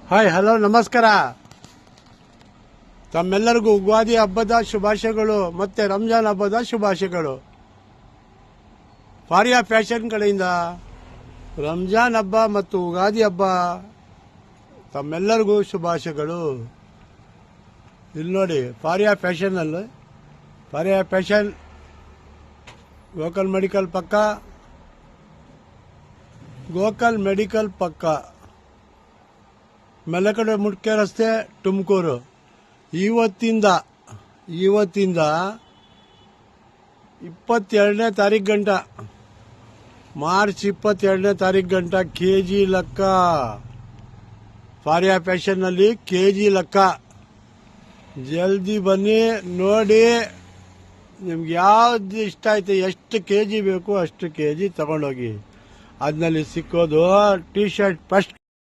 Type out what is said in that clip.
Hi hello ನಮಸ್ಕಾರ. ತಮ್ಮೆಲ್ಲರಿಗೂ ಯುಗಾದಿ ಹಬ್ಬದ ಶುಭಾಶಯಗಳು ಮತ್ತೆ ರಂಜಾನ್ ಹಬ್ಬದ ಶುಭಾಶಯಗಳು. ಫಾರಿಯಾ ಫ್ಯಾಷನ್ ಕಡೆಯಿಂದ ರಂಜಾನ್ ಹಬ್ಬ ಮತ್ತು ಯುಗಾದಿ ಹಬ್ಬ ತಮ್ಮೆಲ್ಲರಿಗೂ ಶುಭಾಶಯಗಳು. ಇಲ್ಲಿ ನೋಡಿ, ಫಾರಿಯಾ ಫ್ಯಾಷನ್ ಗೋಕಲ್ ಮೆಡಿಕಲ್ ಪಕ್ಕ ಮೆಲಕಡೆ ಮುಟ್ಕೆ ರಸ್ತೆ, ತುಮಕೂರು. ಇವತ್ತಿಂದ 22ನೇ ತಾರೀಕು ಗಂಟ, ಮಾರ್ಚ್ 22ನೇ ತಾರೀಕು ಗಂಟ KG ಲೆಕ್ಕ. ಫಾರಿಯಾ ಫ್ಯಾಷನ್ನಲ್ಲಿ KG ಲೆಕ್ಕ. ಜಲ್ದಿ ಬನ್ನಿ, ನೋಡಿ, ನಿಮ್ಗೆ ಯಾವ್ದು ಇಷ್ಟ ಆಯ್ತು, ಎಷ್ಟು KG ಬೇಕು ಅಷ್ಟು KG ತಗೊಂಡೋಗಿ. ಅದ್ನಲ್ಲಿ ಸಿಕ್ಕೋದು ಟಿ ಶರ್ಟ್ ಫಸ್ಟ್